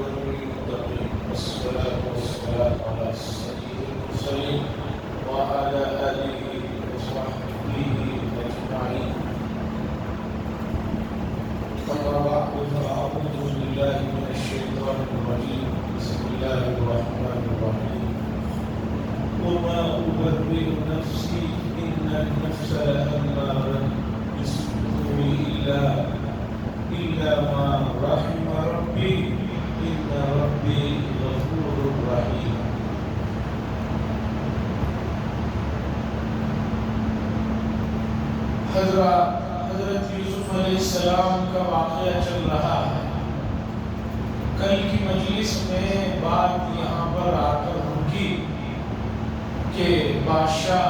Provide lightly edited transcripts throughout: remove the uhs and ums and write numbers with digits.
للمتقين والصلاة والسلام على سيد المرسلين وعلى آله وصحبه أجمعين. أما بعد فأعوذ بالله من الشيطان الرجيم. بسم الله الرحمن الرحيم. وما أبرئ نفسي إن النفس لأمارة بالسوء إلا ما رحم ربي إن ربي غفور رحيم. حضرت یوسف علیہ السلام کا واقعہ چل رہا ہے. کل کی مجلس میں بات یہاں پر آ کر رکی کہ بادشاہ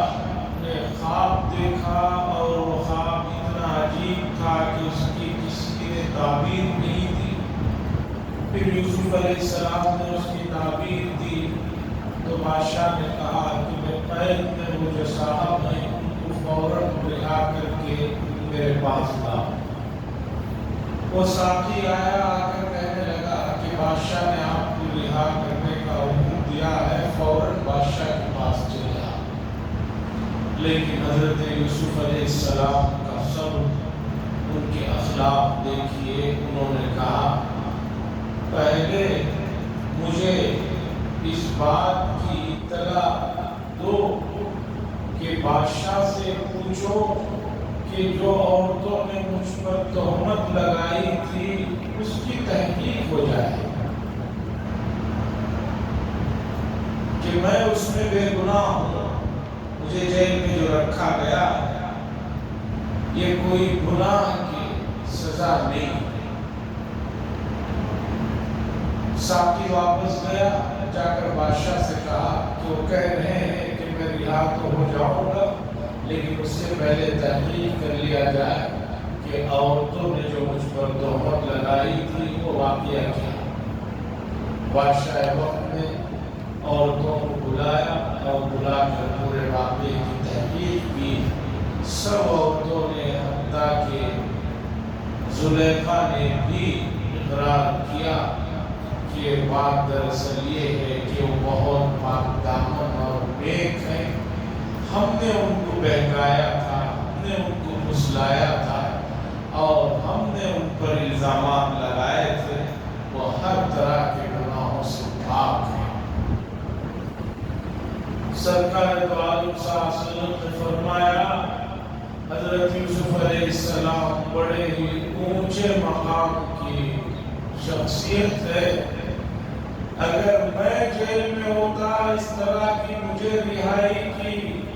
نے خواب دیکھا اور وہ خواب اتنا عجیب تھا کہ اس کی کسی نے تعبیر نہیں دی. پھر یوسف علیہ السلام نے اس کی تعبیر دی تو بادشاہ نے کہا کہ میں قید میں وہ جو صاحب ہیں ان کو فوراً رہا کر کے میرے پاس لا. وہ ساتھی آیا آ کر کہنے لگا کہ بادشاہ نے آپ کو رہا کرنے کا حکم دیا ہے, فوراً بادشاہ کے پاس چلا. لیکن حضرت یوسف علیہ السلام کا صبر, ان کے اخلاق دیکھیے. انہوں نے کہا پہلے مجھے اس بات کی اطلاع دو کہ بادشاہ سے پوچھو کہ جو عورتوں نے مجھ پر تہمت لگائی تھی اس کی تحقیق ہو جائے کہ میں اس میں بے گناہ ہوں. مجھے جیل میں جو رکھا گیا یہ کوئی گناہ کی سزا نہیں. ساتھی واپس گیا, جا کر بادشاہ سے کہا کہ وہ کہہ رہے ہیں کہ میں رہا تو ہو جاؤں گا لیکن اس سے پہلے تحقیق کر لیا جائے کہ عورتوں نے جو مجھ پر تہمت لگائی تھی وہ واقعہ کیا. بادشاہ وقت نے عورتوں کو بلایا اور بلا کر پورے واقعے کی تحقیق کی. سب عورتوں نے حتیٰ کہ زلیخا نے بھی اقرار کیا کہ بات دراصل یہ ہے کہ وہ بہت پاک دامن اور نیک ہیں. ہم نے ان کو بہکایا تھا, ہم نے ان کو پھسلایا تھا اور ہم نے ان پر الزامات لگائے تھے. وہ ہر طرح کے گناہوں سے پاک ہیں. سرکار دو عالم صلی اللہ علیہ وسلم نے فرمایا حضرت یوسف علیہ السلام بڑے ہی اونچے مقام کی شخصیت ہے. اگر میں جیل میں ہوتا اس طرح کی مجھے رہائی کی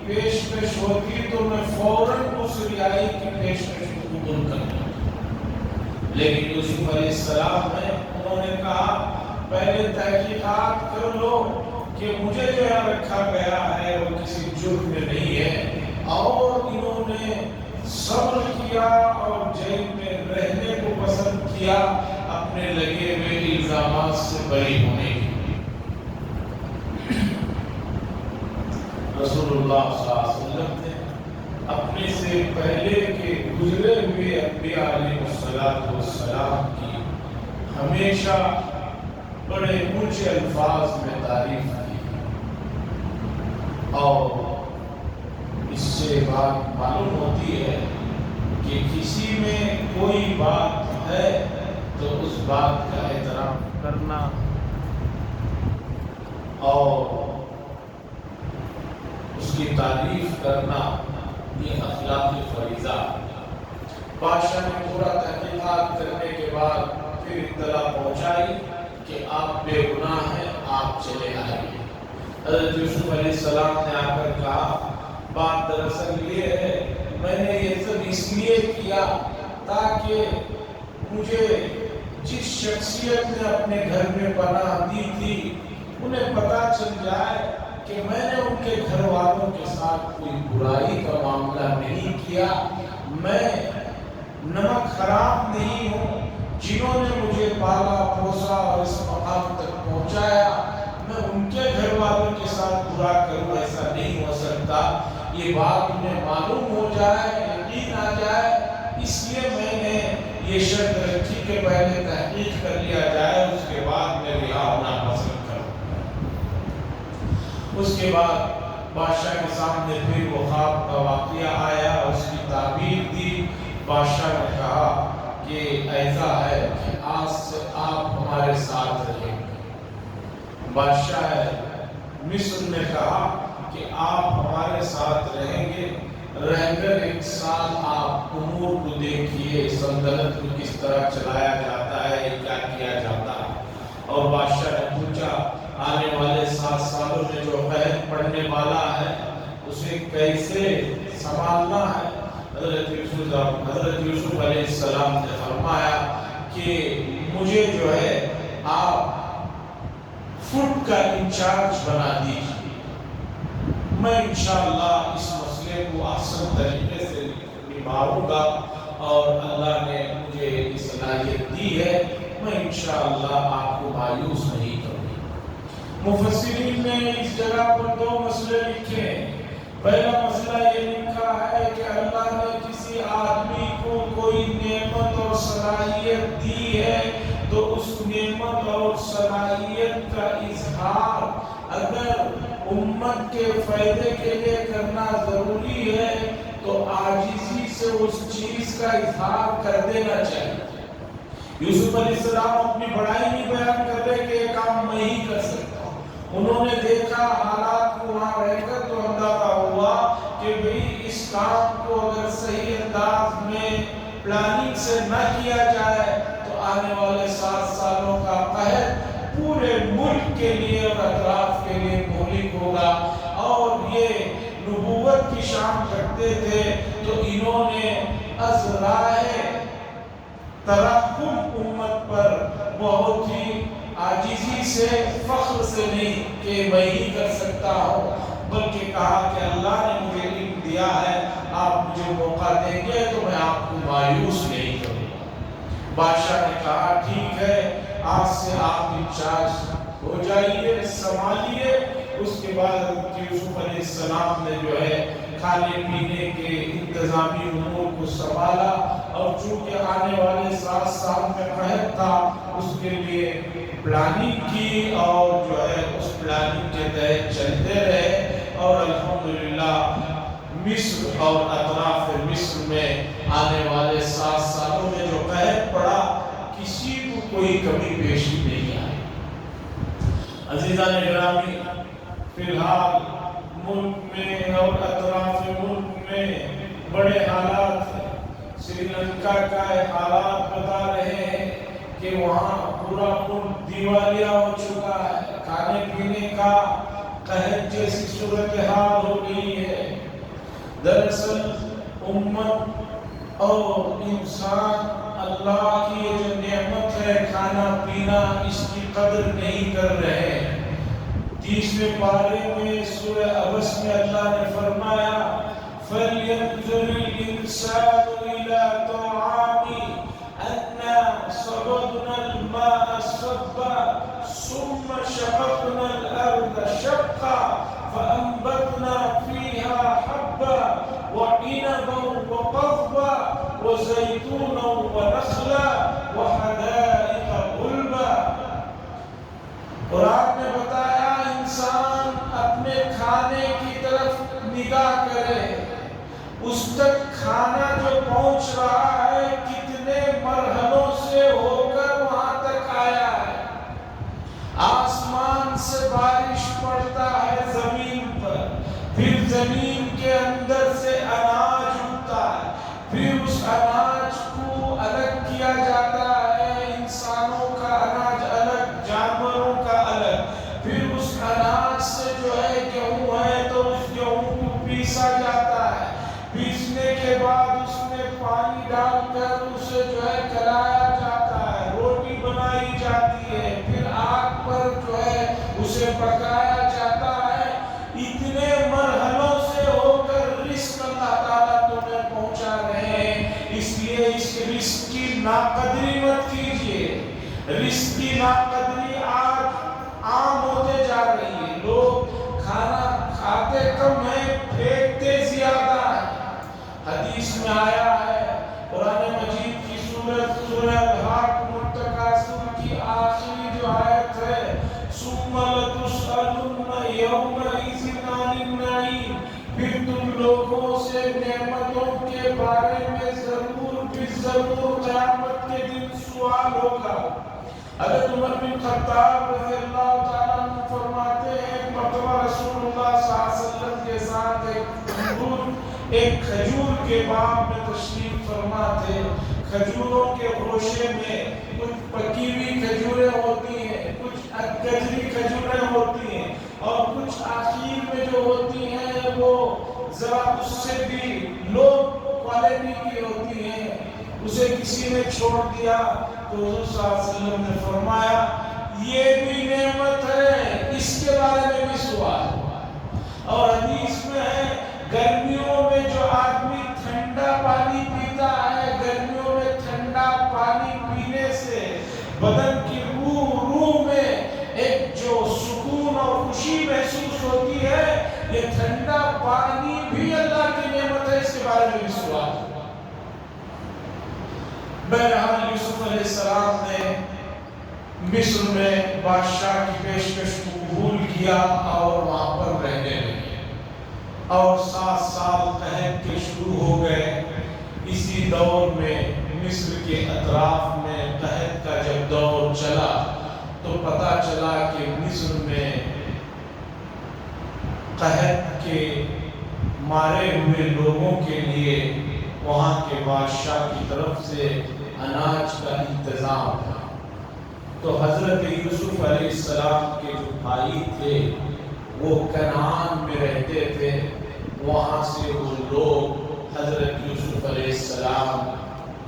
پیشکش ہوتی تو میں فوراً اس رہائی کی پیشکش کو قبول کرتا. لیکن یوسف علیہ السلام نے انہوں نے کہا پہلے تحقیقات کر لو کہ مجھے جو یہاں رکھا گیا ہے وہ کسی جرم میں نہیں ہے. اور انہوں نے صبر کیا اور جیل میں رہنے کو پسند کیا اپنے لگے ہوئے الزامات سے بری ہونے کی. رسول اللہ صلی اللہ علیہ وسلم نے اپنے سے پہلے کے گزرے ہوئے انبیاء علیہ السلام کی ہمیشہ بڑے اونچے الفاظ میں تعریف کی. اور اس سے بات معلوم ہوتی ہے کہ کسی میں کوئی بات ہے تو اس بات کا احترام کرنا اور اس کی تعریف کرنا یہ اخلاقی فریضہ. بادشاہ نے پورا تحقیقات کرنے کے بعد پھر اطلاع پہنچائی کہ آپ بے گناہ ہیں, آپ چلے آئیے. حضرت یوسف علیہ السلام نے آ کر کہا بات دراصل یہ ہے میں نے یہ سب اس لیے کیا تاکہ مجھے جس شخصیت نے اپنے گھر میں پناہ دی تھی انہیں پتہ چل جائے کہ میں نے ان کے گھر والوں کے ساتھ کوئی برائی کا معاملہ نہیں کیا. میں نمک حرام نہیں ہوں. جنہوں نے مجھے پالا پوسا اور اس مقام تک پہنچایا میں ان کے گھر والوں کے ساتھ برا کروں, ایسا نہیں ہو سکتا. یہ بات انہیں معلوم ہو جائے, یقین آ جائے, اس لیے میں نے یہ شرط رکھی کہ پہلے تحقیق کر لیا جائے, اس کے بعد میں کے بعد بادشاہ کے سامنے پھر وہ خواب کا واقعہ آیا، اس کی تعبیر دی۔ بادشاہ نے کہا کہ ایسا ہے کہ آج سے آپ ہمارے ساتھ رہیں گے۔ بادشاہ مصر نے کہا کہ آپ ہمارے ساتھ رہیں گے، رہ کر 1 سال آپ امور کو دیکھیے، سلطنت کو کس طرح چلایا جاتا ہے، کیا کیا جاتا ہے۔ اور بادشاہ نے پوچھا آنے والے 7 سالوں میں جو قحط پڑنے والا ہے اسے کیسے سنبھالنا ہے۔ حضرت یوسف علیہ السلام نے فرمایا کہ مجھے جو ہے آپ فوڈ کا انچارج بنا دیجیے، میں انشاءاللہ اس مسئلے کو احسن طریقے سے نبھاؤں گا، اور اللہ نے مجھے یہ صلاحیت دی ہے، میں انشاءاللہ آپ کو مایوس نہیں کروں گا۔ مفسرین نے اس جگہ پر 2 مسئلے لکھے ہیں۔ پہلا مسئلہ یہ لکھا ہے کہ اللہ نے کسی آدمی کو کوئی نعمت اور صلاحیت دی ہے تو اس نعمت اور صلاحیت کا اظہار اگر امت کے فائدے کے لیے کرنا ضروری ہے تو عاجزی سے اس چیز کا اظہار کر دینا چاہیے۔ یوسف علیہ السلام اپنی بڑائی نہیں بیان کر رہے کہ یہ کام میں ہی کر سکتا ہوں، انہوں نے دیکھا حالات کو وہاں رہ کر تو اندازہ ہوا کہ بھئی اس کام کو اگر صحیح انداز میں پلاننگ سے نہ کیا جائے تو آنے والے 7 سالوں کا قحط پورے ملک کے لیے اور اطراف کے لیے مہلک ہوگا۔ اور یہ نبوت کی شان رکھتے تھے تو انہوں نے ازرائے ترحم امت پر بہت ہی عاجزی سے، فخر سے نہیں کہ میں ہی کر سکتا ہوں، بلکہ کہا کہ اللہ نے مجھے علم دیا ہے، آپ مجھے موقع دیں گے تو میں آپ کو مایوس نہیں کروں گا۔ بادشاہ نے کہا ٹھیک ہے، آج سے آپ انچارج ہو جائیے، سنبھالیے۔ اس کے بعد حضرت یوسف علیہ السلام نے جو ہے کھانے پینے کے انتظامی امور کو سنبھالا، اور چونکہ آنے والے 7 سال میں قحط تھا اس کے لیے پلاننگ کی، اور جو ہے اس پلاننگ کے تحت چلتے رہے، اور الحمدللہ مصر اور اطراف مصر میں آنے والے 7 سالوں میں جو قحط پڑا کسی کو کوئی کمی پیشی نہیں آئی۔ عزیزان گرامی، فی الحال ملک میں اور اطراف ملک میں بڑے حالات ہیں۔ سری لنکا کا حالات بتا رہے ہیں کہ وہاں پورا ملک دیوالیہ ہو چکا ہے، کھانے پینے کا قحط جیسی صورتحال ہو گئی ہے۔ دراصل امت اور انسان اللہ کی یہ جو نعمت ہے کھانا پینا، اس کی قدر نہیں کر رہے۔ 30ویں پارے میں سورہ عبس میں اللہ نے فرمایا فَلْيَنْظُرِ الْإِنسَانُ إِلَىٰ طَعَامِهِ أَنَّا صَبَبْنَا الْمَاءَ صَبًّا ثُمَّ شَقَقْنَا الْأَرْضَ شَقًّا فَأَنبَتْنَا فِيهَا حَبًّا وَعِنَبًا وَقَضْبًا وَزَيْتُونًا وَنَخْلًا وَحَدَائِقَ غُلْبًا۔ قرآن نے بتایا انسان اپنے کھانے کی طرف نگاہ کرے، اس تک کھانا جو پہنچ رہا ہے کتنے مرحلوں سے ہو کر وہاں تک آیا ہے۔ آسمان سے بارش پڑتا ہے زمین پر، پھر زمین کے اندر سے اناج اگتا ہے، پھر اس اناج کو الگ کیا جاتا ہے، انسانوں کا اناج الگ، جانوروں کا الگ، پھر اس اناج سے جو ہے گیہوں ہے تو اس گیہوں کو پیسا جاتا ہے، پیسنے کے بعد اس میں پانی ڈال کر اسے جو ہے گلایا جاتا ہے، روٹی بنائی جاتی ہے، پھر آگ پر جو ہے اسے پکایا جاتا ہے۔ اتنے مرحلوں سے ہو کر رزق اللہ تعالیٰ تمہیں پہنچا رہے ہیں، اس لیے اس رزق کی ناقدری مت کیجیے۔ رزق کی ناقدری آج عام ہوتے جا رہی ہے، لوگ کھانا کھاتے کم ہیں، پھینکتے زیادہ ہیں۔ حدیث میں آیا ہے، قرآن مجید کی سورہ الحاقۃ التکاثر کی آخری جو آیت ہے ثُمَّ لَتُسْأَلُنَّ يَوْمَئِذٍ سے نعمتوں کے بارے میں ضرور بھی ضرور قیامت کے دن سوال ہوگا۔ حضرت عمر بن خطاب رضی اللہ تعالیٰ عنہ فرماتے ہیں مرتبہ رسول اللہ صلی اللہ علیہ وسلم کے ساتھ ایک کھجور کے باغ میں تشریف فرما تھے۔ کھجوروں کے گوشے میں کچھ پکی ہوئی کھجوریں ہوتی ہیں، کچھ گجری کھجوریں ہوتی ہیں، اور کچھ آخر میں جو ہوتی ہیں وہ ذرا اس سے بھی لو کوالٹی کی ہوتی ہیں۔ اسے کسی نے چھوڑ دیا تو حضور صلی اللہ علیہ وسلم نے فرمایا یہ بھی نعمت ہے، اس کے بارے میں بھی سوال ہوا۔ اور حدیث میں ہے گرمیوں میں جو آدمی ٹھنڈا پانی پیتا ہے، گرمیوں میں ٹھنڈا پانی پینے سے بدن کی روح میں ایک جو سکون اور خوشی محسوس ہوتی ہے، یہ ٹھنڈا پانی بھی اللہ کی نعمت ہے، اس کے بارے میں بھی سوال ہوا۔ بہرحال یوسف علیہ السلام نے مصر میں بادشاہ کی پیشکش کو قبول کیا اور وہاں پر رہنے لگے، اور 7 سال قحط کے شروع ہو گئے۔ اسی دور میں مصر کے اطراف میں قحط کا جب دور چلا تو پتہ چلا کہ مصر میں قحط کے مارے ہوئے لوگوں کے لیے وہاں کے بادشاہ کی طرف سے اناج کا انتظام تھا۔ تو حضرت یوسف علیہ السلام کے جو بھائی تھے وہ کنعان میں رہتے تھے، وہاں سے وہ لوگ حضرت یوسف علیہ السلام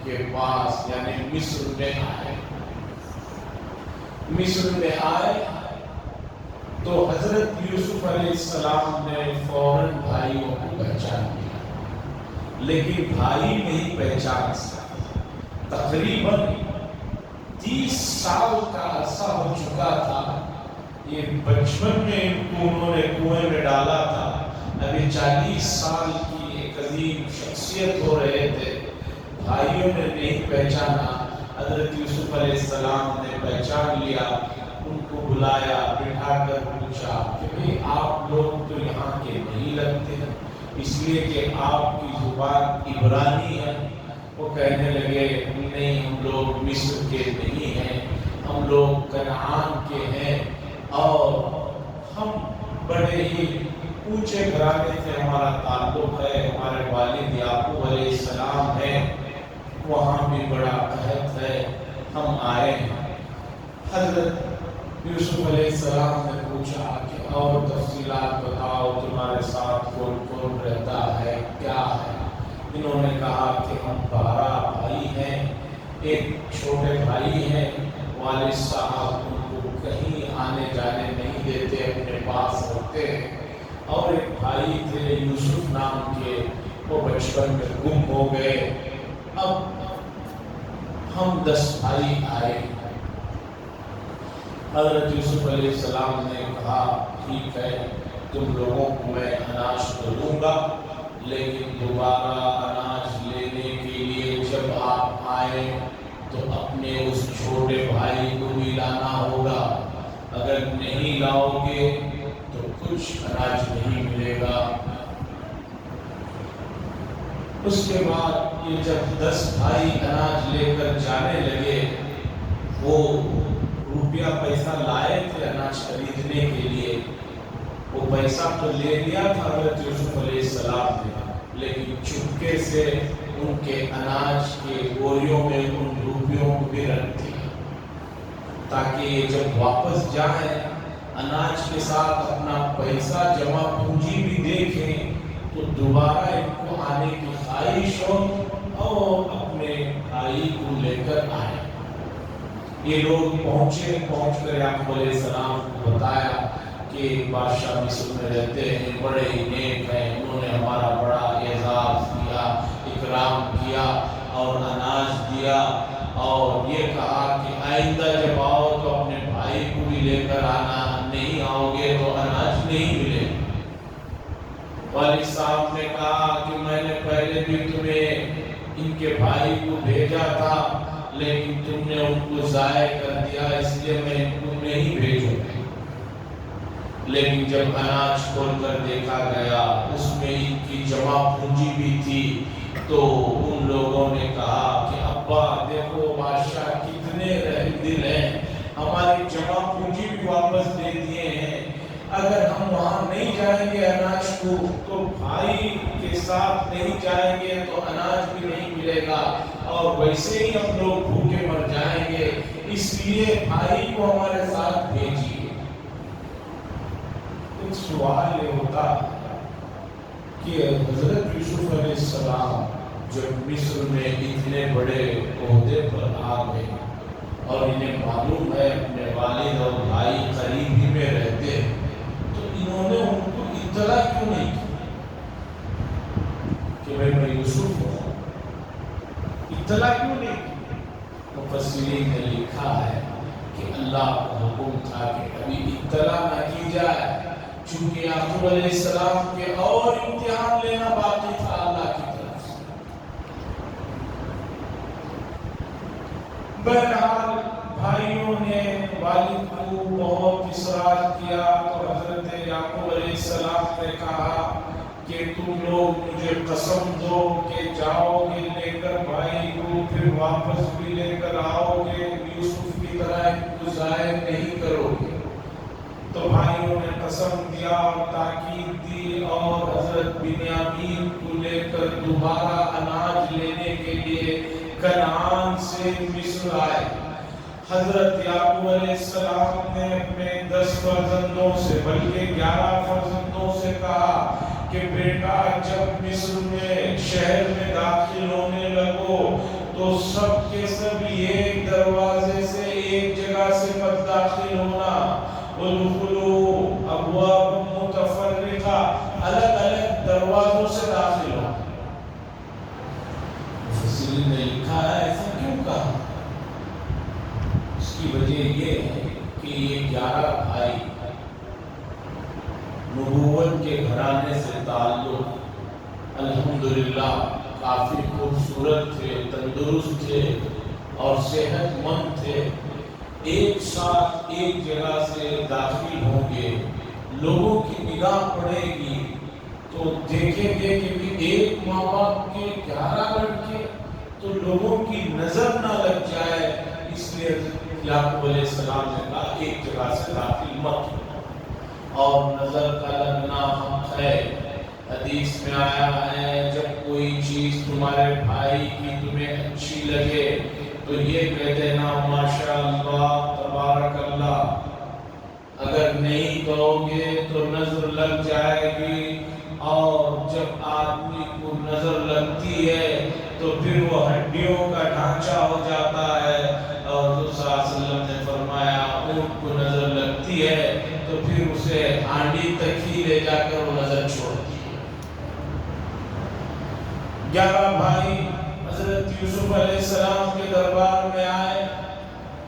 کے پاس یعنی مصر میں آئے۔ مصر میں آئے تو حضرت یوسف علیہ السلام نے فوراً بھائیوں کو پہچان لیا، لیکن بھائی نہیں پہچان سکا۔ تقریباً 30 سال کا عرصہ ہو چکا تھا۔ یہ بچپن میں ان کو انہوں نے کنویں میں ڈالا تھا، ابھی 40 سال کی ایک عظیم شخصیت ہو رہے تھے۔ بھائیوں نے نہیں پہچانا، حضرت یوسف علیہ السلام نے پہچان لیا، ان کو بلایا، بٹھا کر پوچھا کہ بھئی آپ لوگ تو یہاں کے نہیں لگتے ہیں، اس لیے کہ آپ کی زبان عبرانی ہے۔ وہ کہنے لگے نہیں، ہم لوگ مصر کے نہیں ہیں، ہم لوگ کنعان کے ہیں، اور ہم بڑے ہی اونچے گھرانے سے ہمارا تعلق ہے، ہمارے والد یعقوب علیہ السلام ہیں، وہاں بھی بڑا قحط ہے، ہم آئے ہیں۔ حضرت یوسف علیہ السلام نے پوچھا کہ اور تفصیلات بتاؤ، تمہارے ساتھ کون کون رہتا ہے، کیا ہے؟ انہوں نے کہا کہ ہم 12 بھائی ہیں، ایک چھوٹے بھائی ہیں، والد صاحب ان کو کہیں آنے جانے نہیں دیتے، اپنے پاس رکھتے ہیں، اور ایک بھائی تھے یوسف نام کے، وہ بچپن میں گم ہو گئے۔ اب ہم 10 بھائی آئے۔ حضرت یوسف علیہ السلام نے کہا ٹھیک ہے، تم لوگوں کو میں اناج تو دوں گا، لیکن دوبارہ اناج لینے کے لیے جب آپ آئے تو اپنے اس چھوٹے بھائی کو بھی لانا ہوگا، اگر نہیں لاؤ گے تو کچھ اناج نہیں ملے گا۔ اس کے بعد یہ جب 10 بھائی اناج لے کر جانے لگے، وہ روپیہ پیسہ لائے تھے اناج خریدنے کے لیے، وہ پیسہ تو لے لیا تھا حضرت یوسف علیہ السلام نے، لیکن چپکے سے ان کے اناج کے بوریوں میں ان روپیوں کو بھی رکھ دیا، تاکہ یہ جب واپس جائیں اناج کے ساتھ اپنا پیسہ جمع پونجی بھی دیکھیں تو دوبارہ ان کو آنے کی خواہش ہو اور اپنے بھائی کو لے کر آئے۔ یہ لوگ پہنچ کر یعقوب علیہ السلام کو بتایا کہ بادشاہ مصر میں رہتے ہیں، بڑے ہی نیک ہیں، انہوں نے ہمارا بڑا اعزاز کیا، اکرام کیا اور اناج دیا، اور یہ کہا کہ آئندہ جب آؤ تو اپنے بھائی کو بھی لے کر آنا، نہیں آؤ گے تو اناج نہیں ملے۔ والد صاحب نے کہا کہ میں نے پہلے بھی تمہیں ان کے بھائی کو بھیجا تھا، لیکن تم نے ان کو ضائع کر دیا، اس لیے میں ان کو نہیں بھیجوں گا۔ لیکن جب اناج کھول کر دیکھا گیا اس میں ان کی جمع پونجی بھی تھی، تو ان لوگوں نے کہا کہ ابا دیکھو بادشاہ کتنے رحم دل ہیں، ہماری جمع پونجی بھی واپس دے دیے ہیں، اگر ہم وہاں نہیں جائیں گے اناج کو تو بھائی کے ساتھ نہیں جائیں گے تو اناج بھی نہیں ملے گا اور ویسے ہی ہم لوگ بھوکے مر جائیں گے، اس لیے بھائی کو ہمارے ساتھ بھیجیے۔ ایک سوال یہ ہوتا کہ حضرت یوسف علیہ السلام جب مصر میں اتنے بڑے عہدے پر آ گئے اور انہیں معلوم ہے اپنے والد اور بھائی قریب ہی میں رہتے، تو انہوں نے ان کو اطلاع کیوں نہیں کی کہ میں یوسف ہوں؟ اطلاع کیوں نہیں کی؟ مفسرین نے لکھا ہے کہ اللہ کا حکم تھا کہ ابھی اطلاع نہ کی جائے، چونکہ یعقوب علیہ السلام کے اور امتحان لینا باقی تھا اللہ کی طرف سے۔ بہرحال بھائیوں نے والد کو بہت اصرار کیا تو حضرت یعقوب علیہ السلام نے کہا کہ تم لوگ مجھے قسم دو کہ جاؤ گے لے کر بھائی کو، پھر واپس بھی لے کر آؤ گے، یوسف کی طرح ان کو ضائع نہیں کرو گے۔ تو بھائیوں نے قسم دیا اور تاکید دی اور حضرت بنیامین کو لے کر دوبارہ اناج لینے کے لیے کنعان سے مصر آئے۔ حضرت یعقوب علیہ السلام نے اپنے 10 فرزندوں سے بلکہ 11 فرزندوں سے کہا کہ بیٹا جب مصر میں شہر میں داخل ہونے لگو تو سب کے سب ایک دروازے سے ایک جگہ سے مت داخل ہونا، ادخلوا ابواب متفرقہ، الگ الگ دروازوں سے داخل ہونا۔ مفسرین نے لکھا ہے ایسا کیوں کہا؟ اس کی وجہ یہ ہے کہ یہ 11 بھائی نبوت کے گھرانے سے تعلق الحمدللہ کافی خوبصورت تھے، تندرست تھے اور صحت مند تھے، ایک ساتھ ایک جگہ سے داخل ہوں گے، لوگوں کی نگاہ پڑے گی تو دیکھیں گے کہ ایک ماں باپ کے 11 لڑکے، تو لوگوں کی نظر نہ لگ جائے، اس لیے یعقوب علیہ السلام نے کہا ایک جگہ سے داخل مت ہو۔ اور نظر کا لگنا حق ہے، حدیث میں آیا ہے جب کوئی چیز تمہارے بھائی کی تمہیں اچھی لگے تو یہ کہہ دینا ماشاء اللہ تبارک اللہ، اگر نہیں کہو گے تو نظر لگ جائے گی، اور جب آدمی کو نظر لگتی ہے تو پھر وہ ہڈیوں کا ڈھانچہ ہو جاتا ہے، اور حضور صلی اللہ علیہ وسلم نے فرمایا اونٹ کو نظر لگتی ہے تو پھر اسے ہانڈی تک ہی لے جا کر وہ نظر چھوڑتی ہے۔ 11 بھائی حضرت یوسف علیہ السلام کے دربار میں آئے،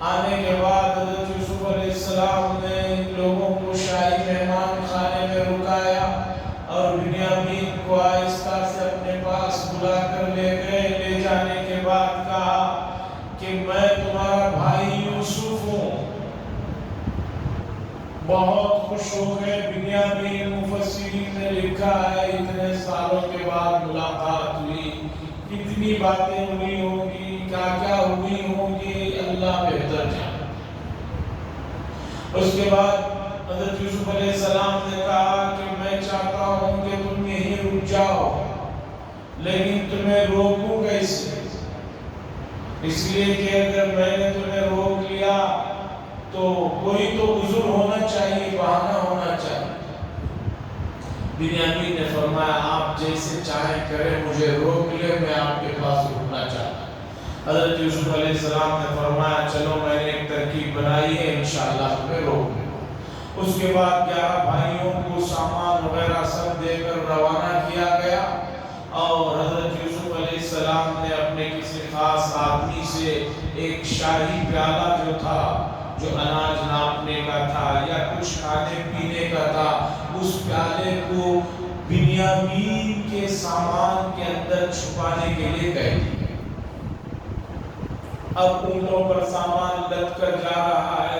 آنے کے بعد حضرت یوسف علیہ السلام نے لوگوں کو شاہی مہمان خانے میں رکایا اور بنیامین کو آہستہ سے اپنے پاس بلا کر لے گئے۔ لے جانے کے بعد کہا کہ میں تمہارا بھائی یوسف ہوں۔ بہت خوش ہو گئے بنیامین۔ مفسرین نے لکھا ہے اتنے سالوں کے بعد ملاقات ہوئی، کتنی باتیں ہوئی ہوں گی، کیا کیا ہوئی ہوں گی، اللہ بہتر جانے۔ اس کے بعد حضرت یوسف علیہ السلام نے کہا کہ میں چاہتا ہوں کہ تم یہیں رک جاؤ، لیکن تمہیں روکوں کیسے؟ اس لیے کہ اگر میں نے تمہیں روک لیا تو کوئی تو عذر ہونا چاہیے، بہانہ ہونا چاہیے۔ بنیامین نے فرمایا آپ جیسے چاہیں کریں، مجھے روک لے، میں آپ کے پاس رکنا چاہتا ہوں۔ حضرت یوسف علیہ السلام نے فرمایا چلو میں نے ایک ترکیب بنائی ہے، انشاءاللہ تمہیں روک لے۔ اس کے بعد 11 بھائیوں کو سامان وغیرہ سب دے کر روانہ کیا گیا، اور حضرت یوسف علیہ السلام نے اپنے کسی خاص آدمی سے ایک شاہی پیالہ جو تھا، جو اناج ناپنے کا تھا یا کچھ کھانے پینے کا تھا، اس پیالے کو بنیامین کے سامان کے اندر چھپانے کے لیے کہہ دیا۔ اب اونٹوں پر سامان لد کر جا رہا ہے،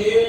1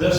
10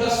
10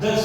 10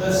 10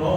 9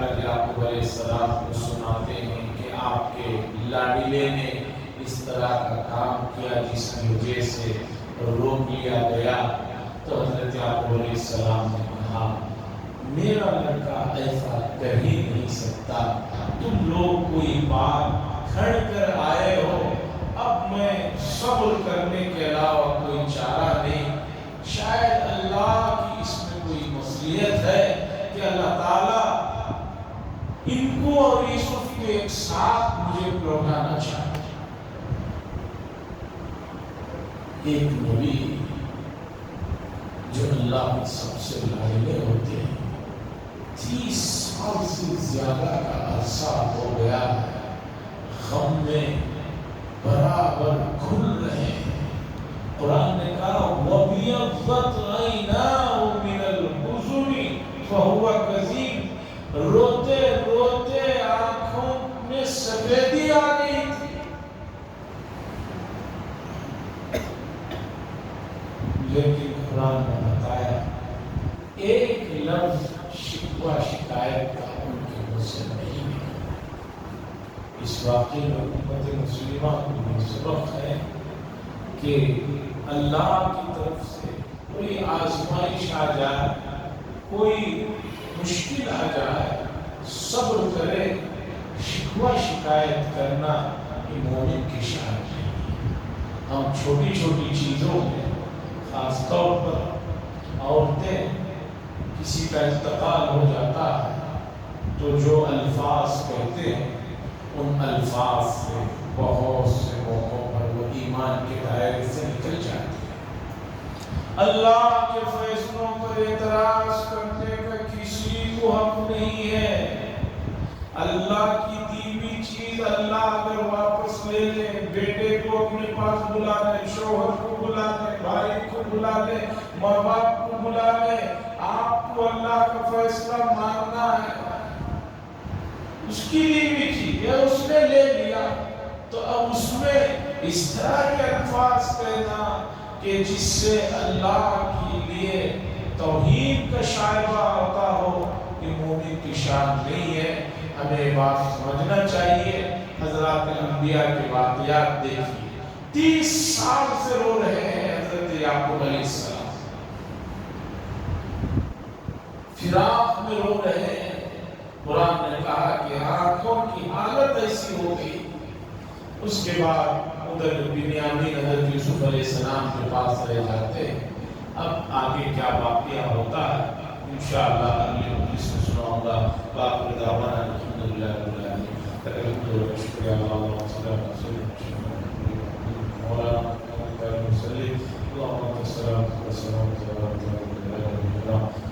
کر یعقوب علیہ السلام کو سناتے ہیں کہ آپ کے لاڈلے نے اس طرح کا کام کیا جس کی وجہ سے روک لیا گیا۔ تو حضرت یعقوب علیہ السلام نے کہا میرا لڑکا ایسا کر ہی نہیں سکتا، تم لوگ کوئی بات کھڑ کر آئے ہو، اب میں صبر کرنے کے علاوہ کوئی چارہ نہیں۔ شاید اللہ کی اس میں کوئی مصلحت ہے کہ اللہ تعالیٰ ان کو اور یوسف کو ایک ساتھ مجھے لوٹانا چاہتا۔ ایک نبی جو اللہ کے سب سے لاڈلے ہوتے ہیں 30 سال سے زیادہ کا عرصہ ہو گیا ہے، غم میں برابر کھل رہے ہیں۔ قرآن نے کہا وَبِيَضَّتْ عَيْنَاهُ مِنَ الْحُزُنِ فَهُوَ كَظِيمٌ، روتے روتے آنکھوں میں سفیدی آ گئی تھی۔ لیکن قرآن نے بتایا ایک لفظ شکوہ شکایت کا ان کے منہ سے نہیں نکلا۔ اس واقعے میں امت مسلمہ کو یہ سبق ہے کہ اللہ کی طرف سے کوئی آزمائش آ جائے، کوئی مشکل آ جائے، صبر کرے۔ شکوہ شکایت کرنا یہ مومن کی شان ہے۔ ہم چھوٹی چھوٹی چیزوں میں، خاص طور پر عورتیں، کسی کا انتقال ہو جاتا ہے تو جو الفاظ کہتے ہیں ان الفاظ سے بہت سے موقعوں پر وہ ایمان کے دائرے سے نکل جاتے ہیں۔ اللہ کے فیصلوں پر اعتراض کرنے کا کسی کو حق نہیں ہے۔ اللہ کی دی ہوئی چیز اللہ اگر واپس لے لے، بیٹے کو اپنے پاس بلا لے، شوہر کو بلا لے، بھائی کو بلا لے، ماں باپ کو بلا لے، آپ کو اللہ کا فیصلہ ماننا ہے۔ اس کی دی ہوئی چیز یا اس نے لے لیا تو اب اس میں اس طرح کے الفاظ کہنا کہ جس سے اللہ کے لیے توحید کا شائبہ ہوتا ہو، یہ مومن کی شان نہیں ہے۔ ہمیں بات سمجھنا چاہیے۔ حضرات انبیاء کے واقعات دیکھیے، 30 سال سے رو رہے ہیں حضرت یعقوب علیہ السلام، فراق میں رو رہے ہیں۔ قرآن نے کہا کہ آنکھوں کی حالت ایسی ہو گئی۔ اس کے بعد ادھر بنیامین حضرت یوسف علیہ السلام کے پاس رہ جاتے۔ اب آگے کیا واقعہ ہوتا ہے انشاءاللہ اگلے مجلس میں سناؤں گا۔ باقی دعوانا الحمدللہ رب العالمین۔ شکریہ اللہ مولانا